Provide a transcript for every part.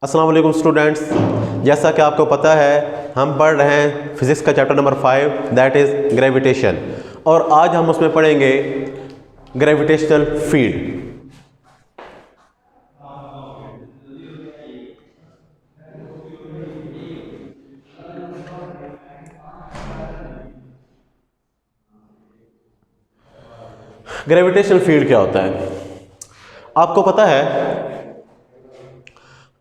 अस्सलाम वालेकुम स्टूडेंट्स, जैसा कि आपको पता है हम पढ़ रहे हैं फिज़िक्स का chapter number 5 that is gravitation. और आज हम उसमें पढ़ेंगे ग्रेविटेशनल फील्ड। ग्रेविटेशनल फील्ड क्या होता है? आपको पता है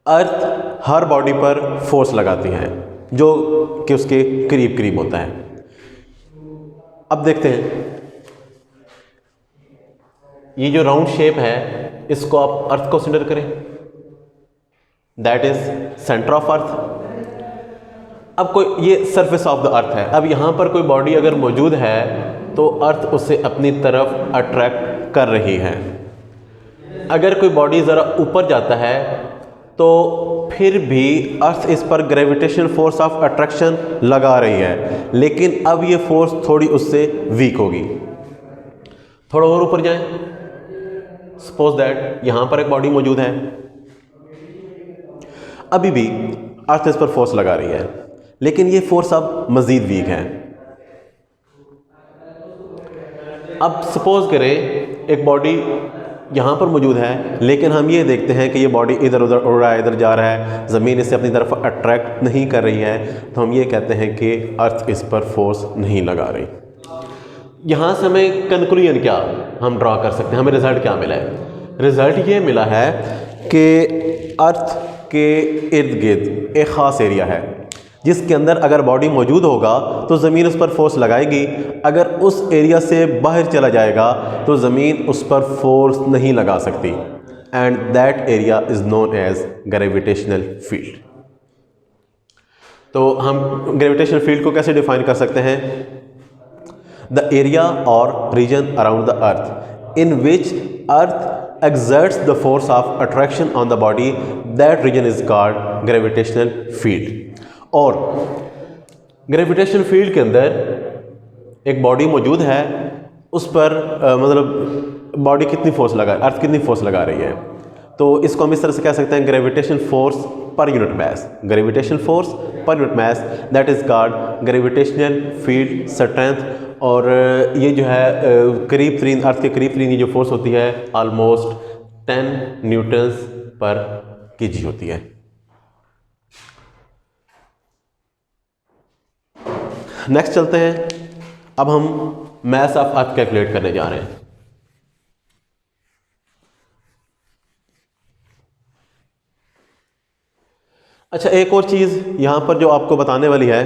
अर्थ हर बॉडी पर फोर्स लगाती है जो कि उसके करीब करीब होता है। अब देखते हैं, ये जो राउंड शेप है इसको आप अर्थ कंसीडर करें, that is centre of earth. अब कोई ये सरफेस ऑफ द अर्थ है। अब यहाँ पर कोई बॉडी अगर मौजूद है तो अर्थ उसे अपनी तरफ अट्रैक्ट कर रही है। अगर कोई बॉडी ज़रा ऊपर जाता है तो फिर भी अर्थ इस पर ग्रेविटेशनल फोर्स ऑफ अट्रैक्शन लगा रही है, लेकिन अब ये फोर्स थोड़ी उससे वीक होगी। थोड़ा और ऊपर जाएं, सपोज दैट यहां पर एक बॉडी मौजूद है, अभी भी अर्थ इस पर फोर्स लगा रही है, लेकिन ये फोर्स अब मजीद वीक है। अब सपोज करें एक बॉडी यहाँ पर मौजूद है, लेकिन हम ये देखते हैं कि ये बॉडी इधर उधर उड़ रहा है, इधर जा रहा है, ज़मीन इसे अपनी तरफ अट्रैक्ट नहीं कर रही है, तो हम ये कहते हैं कि अर्थ इस पर फोर्स नहीं लगा रही। यहाँ से हमें कंक्लूजन क्या हम ड्रॉ कर सकते हैं, हमें रिजल्ट क्या मिला है? रिजल्ट ये मिला है कि अर्थ के इर्द गिर्द एक ख़ास एरिया है जिसके अंदर अगर बॉडी मौजूद होगा तो ज़मीन उस पर फोर्स लगाएगी। अगर उस एरिया से बाहर चला जाएगा तो ज़मीन उस पर फोर्स नहीं लगा सकती, and that area is known as gravitational field. तो हम ग्रेविटेशनल फील्ड को कैसे डिफाइन कर सकते हैं? द एरिया और region around the earth in which earth exerts the force of attraction on the body, that region is called gravitational field। और gravitational field के अंदर एक बॉडी मौजूद है, उस पर मतलब बॉडी कितनी फोर्स लगा, अर्थ कितनी फोर्स लगा रही है, तो इसको हम इस तरह से कह सकते हैं gravitational force per unit mass. Gravitational force per unit mass that is called gravitational field strength. और ये जो है करीब तरीन अर्थ के करीब तरीन ये जो फोर्स होती है ऑलमोस्ट 10 न्यूटन्स पर केजी होती है। नेक्स्ट चलते हैं, अब हम मास ऑफ अर्थ कैलकुलेट करने जा रहे हैं। अच्छा, एक और चीज़ यहाँ पर जो आपको बताने वाली है,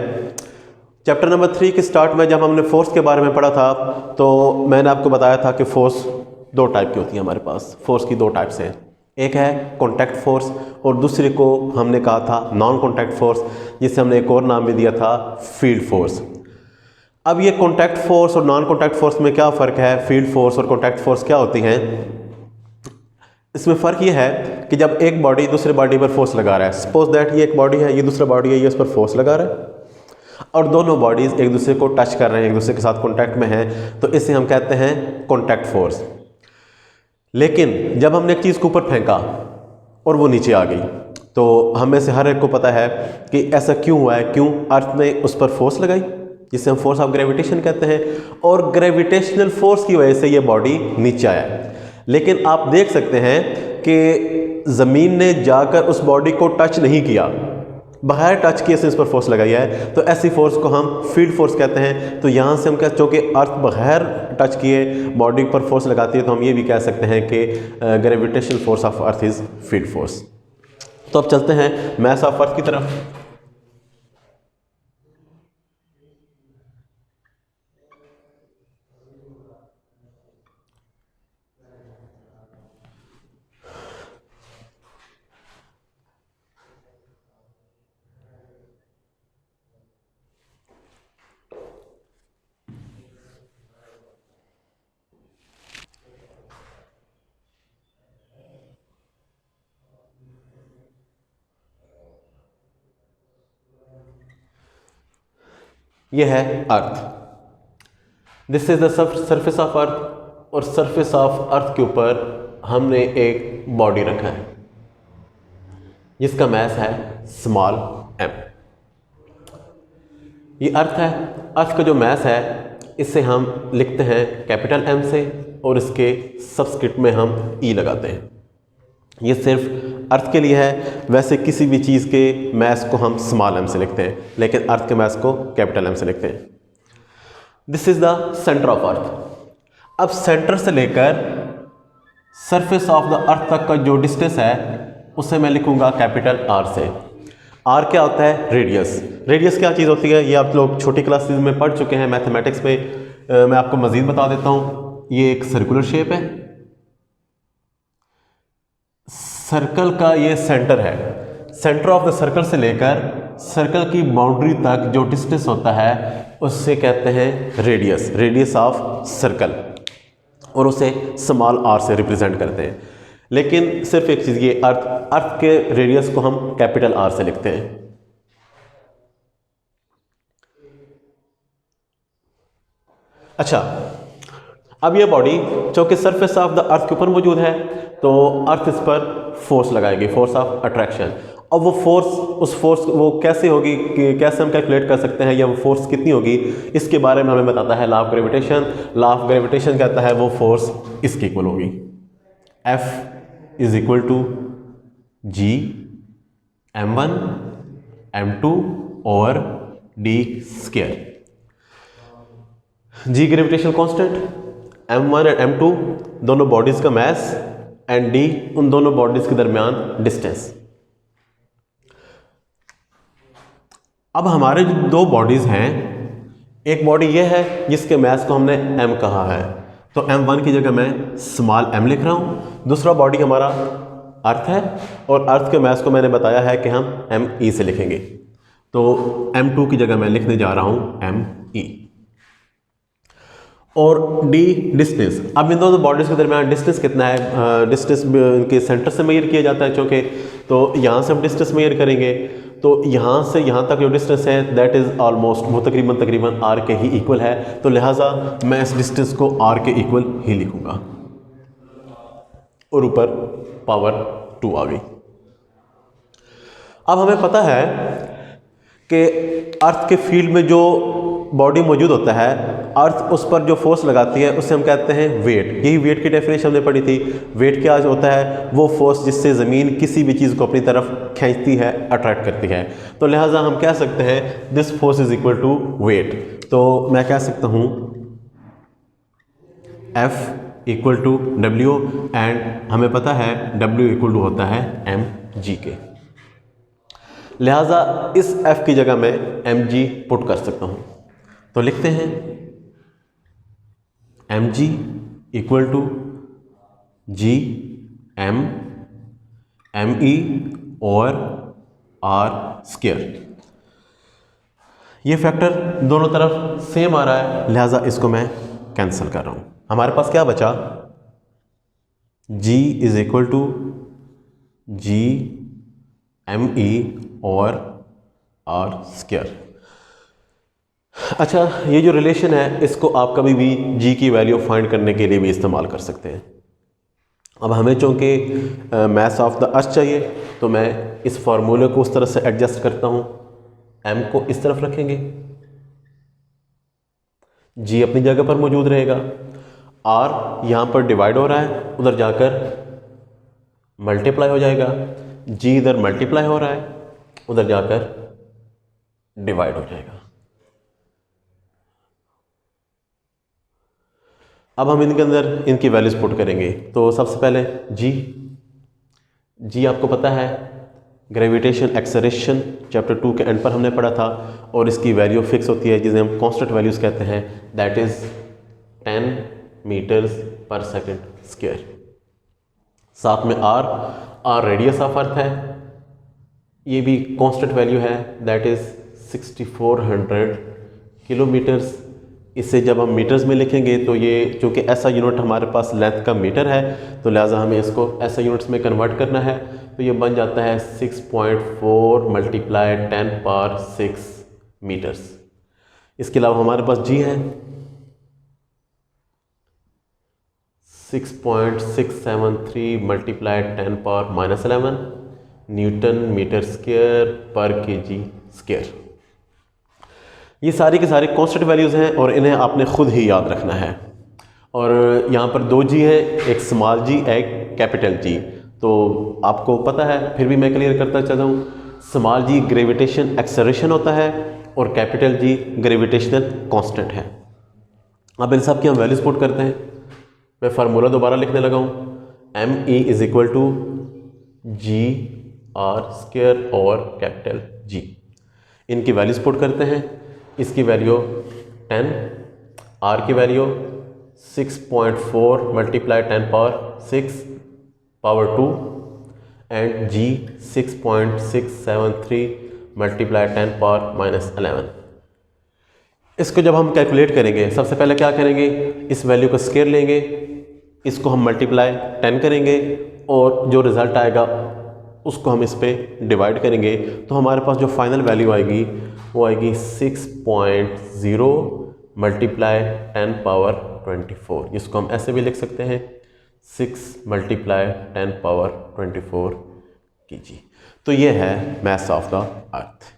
चैप्टर नंबर 3 के स्टार्ट में जब हमने फोर्स के बारे में पढ़ा था तो मैंने आपको बताया था कि फोर्स दो टाइप की होती है हमारे पास। फोर्स की दो टाइप्स हैं, एक है कॉन्टैक्ट फोर्स और दूसरे को हमने कहा था नॉन कॉन्टैक्ट फोर्स, जिसे हमने एक और नाम भी दिया था फील्ड फोर्स। अब ये कॉन्टैक्ट फोर्स और नॉन कॉन्टैक्ट फोर्स में क्या फ़र्क है? फील्ड फोर्स और कॉन्टैक्ट फोर्स क्या होती हैं? इसमें फ़र्क ये है कि जब एक बॉडी दूसरे बॉडी पर फोर्स लगा रहा है, सपोज दैट ये एक बॉडी है, ये दूसरा बॉडी है, ये उस पर फोर्स लगा रहा है और दोनों बॉडीज़ एक दूसरे को टच कर रहे हैं, एक दूसरे के साथ कॉन्टैक्ट में हैं, तो इसे हम कहते हैं कॉन्टैक्ट फोर्स। लेकिन जब हमने एक चीज़ को ऊपर फेंका और वो नीचे आ गई, तो हमें से हर एक को पता है कि ऐसा क्यों हुआ है, क्यों अर्थ ने उस पर फोर्स लगाई, जिसे हम फोर्स ऑफ ग्रेविटेशन कहते हैं, और ग्रेविटेशनल फोर्स की वजह से ये बॉडी नीचे आया। लेकिन आप देख सकते हैं कि ज़मीन ने जाकर उस बॉडी को टच नहीं किया, बगैर टच किए से इस पर फोर्स लगाई है, तो ऐसी फोर्स को हम फील्ड फोर्स कहते हैं। तो यहाँ से हम कहते हैं कि अर्थ बगैर टच किए बॉडी पर फोर्स लगाती है, तो हम ये भी कह सकते हैं कि gravitational force of earth is field force. तो अब चलते हैं मास ऑफ अर्थ की तरफ। यह है earth, this is the surface of earth, और सरफेस ऑफ अर्थ के ऊपर हमने एक बॉडी रखा है। जिसका मैस है स्मॉल m। ये अर्थ है, अर्थ का जो मैस है इसे हम लिखते हैं कैपिटल M से और इसके सबस्क्रिप्ट में हम E लगाते हैं। ये सिर्फ अर्थ के लिए है, वैसे किसी भी चीज़ के मैस को हम स्मॉल m से लिखते हैं, लेकिन अर्थ के मैस को कैपिटल M से लिखते हैं। This is the centre of earth. अब सेंटर से लेकर सरफेस ऑफ द अर्थ तक का जो डिस्टेंस है उसे मैं लिखूंगा कैपिटल R से। R क्या होता है? रेडियस। रेडियस क्या चीज़ होती है ये आप लोग छोटी क्लासेस में पढ़ चुके हैं मैथमेटिक्स में। मैं आपको मज़ीद बता देता हूँ। ये एक सर्कुलर शेप है, सर्कल का ये सेंटर है। सेंटर ऑफ द सर्कल से लेकर सर्कल की बाउंड्री तक जो डिस्टेंस होता है उससे कहते हैं रेडियस, रेडियस ऑफ सर्कल, और उसे स्मॉल r से रिप्रेजेंट करते हैं। लेकिन सिर्फ एक चीज़, ये अर्थ के रेडियस को हम कैपिटल R से लिखते हैं। अच्छा, अब ये बॉडी चूंकि सरफेस ऑफ द अर्थ के ऊपर मौजूद है तो अर्थ इस पर फोर्स लगाएगी, फोर्स ऑफ अट्रैक्शन। अब वो फोर्स, उस फोर्स वो कैसे होगी, कैसे हम कैलकुलेट कर सकते हैं या वो फोर्स कितनी होगी, इसके बारे में हमें बताता है law of gravitation. Law of gravitation कहता है वो फोर्स इसकी इक्वल होगी, F is equal to G m1 m2 और D square. G gravitational constant, m1 और m2 दोनों बॉडीज का मैस एंड D उन दोनों बॉडीज के दरमियान डिस्टेंस। अब हमारे जो दो बॉडीज हैं, एक बॉडी ये है जिसके मैस को हमने m कहा है, तो m1 की जगह मैं स्मॉल m लिख रहा हूं। दूसरा बॉडी हमारा अर्थ है और अर्थ के मैस को मैंने बताया है कि हम me से लिखेंगे, तो m2 की जगह मैं लिखने जा रहा हूं me। और D डिस्टेंस, अब इन दोनों बॉडीज के दरमियान डिस्टेंस कितना है? डिस्टेंस इनके सेंटर से मेजर किया जाता है चूँकि, तो यहाँ से हम डिस्टेंस मेजर करेंगे तो यहाँ से यहाँ तक जो डिस्टेंस है दैट इज़ ऑलमोस्ट, वो तकरीबन R के ही इक्वल है, तो लिहाजा मैं इस डिस्टेंस को R के इक्वल ही लिखूँगा और ऊपर पावर 2 आ गई। अब हमें पता है कि अर्थ के फील्ड में जो बॉडी मौजूद होता है, अर्थ उस पर जो फोर्स लगाती है उसे हम कहते हैं वेट। यही वेट की डेफिनेशन हमने पढ़ी थी। वेट क्या होता है? वो फोर्स जिससे ज़मीन किसी भी चीज़ को अपनी तरफ खींचती है, अट्रैक्ट करती है। तो लिहाजा हम कह सकते हैं this force is equal to weight. तो मैं कह सकता हूँ F equal to W, and हमें पता है W इक्वल टू होता है mg के। लिहाजा इस F की जगह मैं mg पुट कर सकता हूँ, तो लिखते हैं mg equal to G m me और R स्क्वायर। ये फैक्टर दोनों तरफ सेम आ रहा है, लिहाजा इसको मैं कैंसिल कर रहा हूँ। हमारे पास क्या बचा? G is equal to G me और R स्क्वायर। अच्छा, ये जो रिलेशन है इसको आप कभी भी G की वैल्यू फाइंड करने के लिए भी इस्तेमाल कर सकते हैं। अब हमें चूँकि मैस ऑफ द अर्थ चाहिए तो मैं इस फार्मूले को उस तरह से एडजस्ट करता हूँ, m को इस तरफ रखेंगे, G अपनी जगह पर मौजूद रहेगा, R यहाँ पर डिवाइड हो रहा है, उधर जाकर मल्टीप्लाई हो जाएगा, G इधर मल्टीप्लाई हो रहा है, उधर जाकर डिवाइड हो जाएगा। अब हम इनके अंदर इनकी वैल्यूज पुट करेंगे। तो सबसे पहले G आपको पता है ग्रेविटेशन एक्सेलरेशन चैप्टर 2 के एंड पर हमने पढ़ा था, और इसकी वैल्यू फिक्स होती है जिसे हम कांस्टेंट वैल्यूज कहते हैं, दैट इज 10 मीटर्स पर सेकंड स्क्वायर। साथ में R रेडियस ऑफ अर्थ है, ये भी कांस्टेंट वैल्यू है, दैट इज 6400 किलोमीटर्स। इसे जब हम मीटर्स में लिखेंगे तो ये चूँकि ऐसा यूनिट हमारे पास लेंथ का मीटर है, तो लिहाजा हमें इसको ऐसा यूनिट्स में कन्वर्ट करना है, तो ये बन जाता है 6.4 मल्टीप्लाई 10 पावर 6 मीटर्स। इसके अलावा हमारे पास G है 6.673 multiply 10 power -11, newton metre square पर केजी स्क्वायर। ये सारी के सारे कांस्टेंट वैल्यूज़ हैं और इन्हें आपने खुद ही याद रखना है। और यहाँ पर 2 जी है, एक स्मॉल जी एक कैपिटल जी, तो आपको पता है फिर भी मैं क्लियर करता चलता हूँ। स्मॉल जी ग्रेविटेशन एक्सेलरेशन होता है और कैपिटल जी ग्रेविटेशनल कांस्टेंट है। अब इन सब की हम वैल्यूज पुट करते हैं। मैं फार्मूला दोबारा लिखने लगा हूँ, ME is equal to G R square और कैपिटल जी। इनकी वैल्यूज पुट करते हैं। इसकी वैल्यू 10, आर की वैल्यू 6.4 multiply 10 power 6 power 2 and G 6.673 multiply 10 power -11। इसको जब हम कैलकुलेट करेंगे, सबसे पहले क्या करेंगे, इस वैल्यू को स्क्वायर लेंगे, इसको हम मल्टीप्लाई 10 करेंगे और जो रिज़ल्ट आएगा उसको हम इस पे डिवाइड करेंगे, तो हमारे पास जो फाइनल वैल्यू आएगी वो आएगी 6.0 मल्टीप्लाई 10 पावर 24। इसको हम ऐसे भी लिख सकते हैं 6 मल्टीप्लाई 10 पावर 24 kg। तो ये है मास ऑफ द अर्थ।